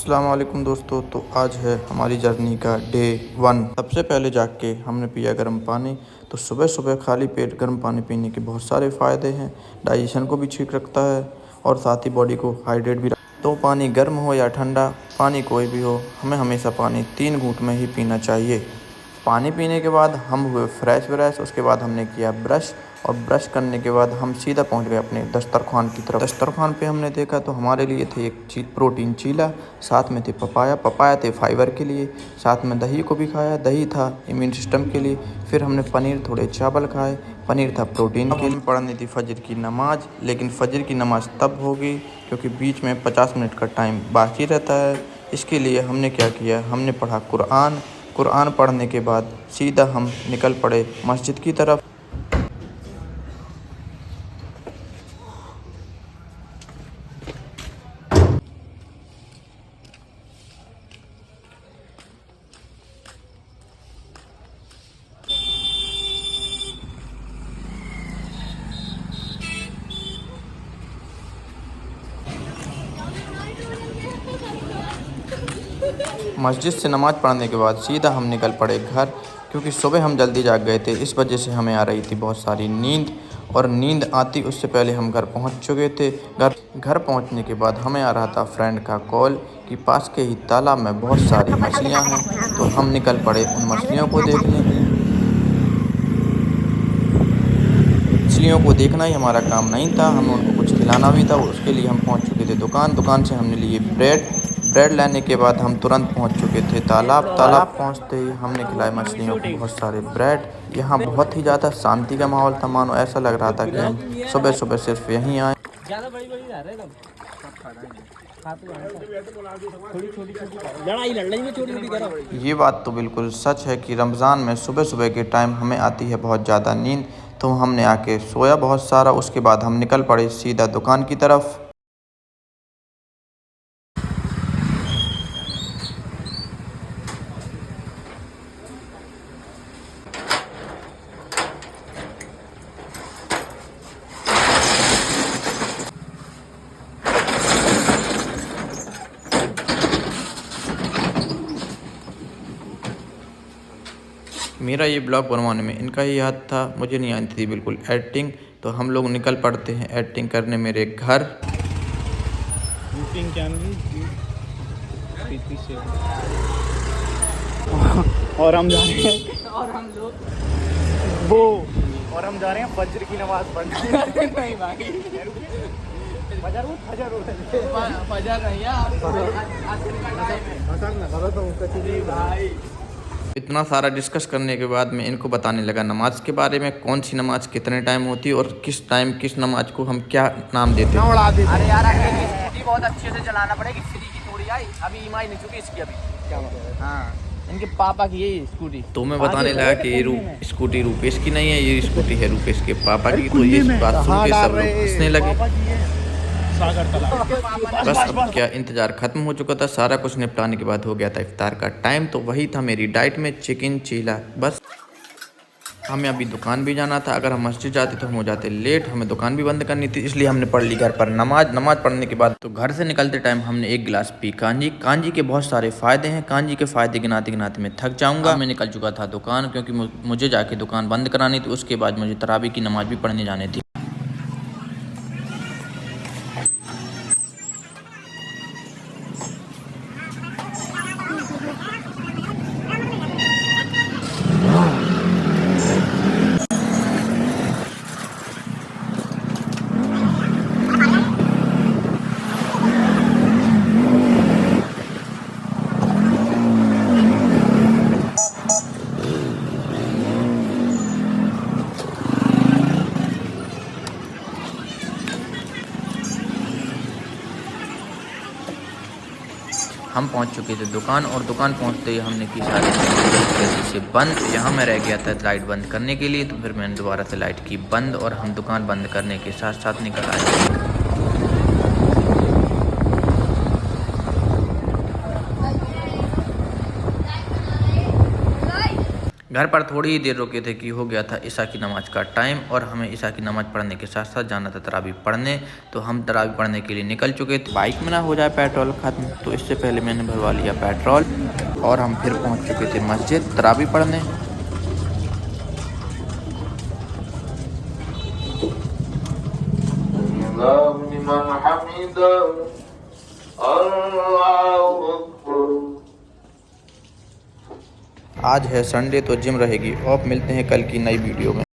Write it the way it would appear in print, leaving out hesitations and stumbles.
अस्सलाम वालेकुम दोस्तों। तो आज है हमारी जर्नी का डे 1। सबसे पहले जाग के हमने पिया गर्म पानी। तो सुबह सुबह खाली पेट गर्म पानी पीने के बहुत सारे फ़ायदे हैं। डाइजेशन को भी ठीक रखता है और साथ ही बॉडी को हाइड्रेट भी रखता है। तो पानी गर्म हो या ठंडा, पानी कोई भी हो, हमें हमेशा पानी 3 घूंट में ही पीना चाहिए। पानी पीने के बाद हम हुए फ्रेश। उसके बाद हमने किया ब्रश, और ब्रश करने के बाद हम सीधा पहुंच गए अपने दस्तरखान की तरफ। दस्तरखान पे हमने देखा तो हमारे लिए थे एक प्रोटीन चीला, साथ में थे पपाया थे फाइबर के लिए, साथ में दही को भी खाया, दही था इम्यून सिस्टम के लिए। फिर हमने पनीर, थोड़े चावल खाए, पनीर था प्रोटीन के लिए। हमें पढ़नी थी फजर की नमाज, लेकिन फजर की नमाज तब होगी क्योंकि बीच में 50 मिनट का टाइम बाकी रहता है। इसके लिए हमने क्या किया, हमने पढ़ा कुरान पढ़ने के बाद सीधा हम निकल पड़े मस्जिद की तरफ। मस्जिद से नमाज़ पढ़ने के बाद सीधा हम निकल पड़े घर, क्योंकि सुबह हम जल्दी जाग गए थे। इस वजह से हमें आ रही थी बहुत सारी नींद, और नींद आती उससे पहले हम घर पहुंच चुके थे। घर पहुंचने के बाद हमें आ रहा था फ्रेंड का कॉल कि पास के ही तालाब में बहुत सारी मछलियां हैं। तो हम निकल पड़े उन मछलियों को देखने। मछलियों को देखना ही हमारा काम नहीं था, हमें उनको कुछ खिलाना भी था। उसके लिए हम पहुंच चुके थे दुकान से हमने लिए ब्रेड लेने के बाद हम तुरंत पहुंच चुके थे तालाब पहुंचते ही हमने खिलाए मछलियों को बहुत सारे ब्रेड। यहाँ बहुत ही ज़्यादा शांति का माहौल था, मानो ऐसा लग रहा था कि हम सुबह सुबह सिर्फ यहीं आए। ये बात तो बिल्कुल सच है कि रमज़ान में सुबह सुबह के टाइम हमें आती है बहुत ज़्यादा नींद। तो हमने आके सोया बहुत सारा। उसके बाद हम निकल पड़े सीधा दुकान की तरफ। मेरा ये ब्लॉग बनवाने में इनका ही हाथ था, मुझे नहीं आती थी बिल्कुल एडिटिंग। तो हम लोग निकल पड़ते हैं एडिटिंग करने मेरे घर। और हम जा रहे हैं और हम जा रहे हैं फजर की नमाज पढ़ने। नहीं भाई, फजर नहीं यार। इतना सारा डिस्कस करने के बाद मैं इनको बताने लगा नमाज के बारे में, कौन सी नमाज कितने टाइम होती है और किस टाइम किस नमाज को हम क्या नाम देते हैं। अरे यार स्कूटी बहुत अच्छे से चलाना पड़ेगी, फ्री की थोड़ी आई अभी, ईएमआई नहीं चुकी इसकी अभी। क्या मतलब? हाँ, इनके पापा की यही स्कूटी। तो मैं बताने लगा कि ये स्कूटी रूपेश की नहीं है, ये स्कूटी है रूपेश के पापा की। तो ये बात सुन के सब लोग हंसने लगे। बस अब क्या, इंतज़ार ख़त्म हो चुका था, सारा कुछ निपटाने के बाद हो गया था इफ्तार का टाइम। तो वही था मेरी डाइट में चिकन चीला। बस हमें अभी दुकान भी जाना था, अगर हम मस्जिद जाते तो हम हो जाते लेट, हमें दुकान भी बंद करनी थी, इसलिए हमने पढ़ ली घर पर नमाज पढ़ने के बाद। तो घर से निकलते टाइम हमने एक गिलास पी कांजी के बहुत सारे फ़ायदे हैं। कांजी के फ़ायदे गिनाते गिनाते मैं थक जाऊँगा। मैं निकल चुका था दुकान, क्योंकि मुझे जाके दुकान बंद करानी थी। उसके बाद मुझे तरावी की नमाज़ भी पढ़ने जानी थी। हम पहुंच चुके थे दुकान, और दुकान पहुंचते ही हमने की सारी से बंद। यहाँ मैं रह गया था लाइट बंद करने के लिए, तो फिर मैंने दोबारा से लाइट की बंद, और हम दुकान बंद करने के साथ साथ निकल आए। घर पर थोड़ी ही देर रुके थे कि हो गया था ईशा की नमाज़ का टाइम और हमें ईशा की नमाज़ पढ़ने के साथ साथ जाना था तरावी पढ़ने। तो हम तरावी पढ़ने के लिए निकल चुके थे। बाइक में ना हो जाए पेट्रोल ख़त्म, तो इससे पहले मैंने भरवा लिया पेट्रोल और हम फिर पहुंच चुके थे मस्जिद तरावी पढ़ने। आज है संडे तो जिम रहेगी ऑफ। मिलते हैं कल की नई वीडियो में।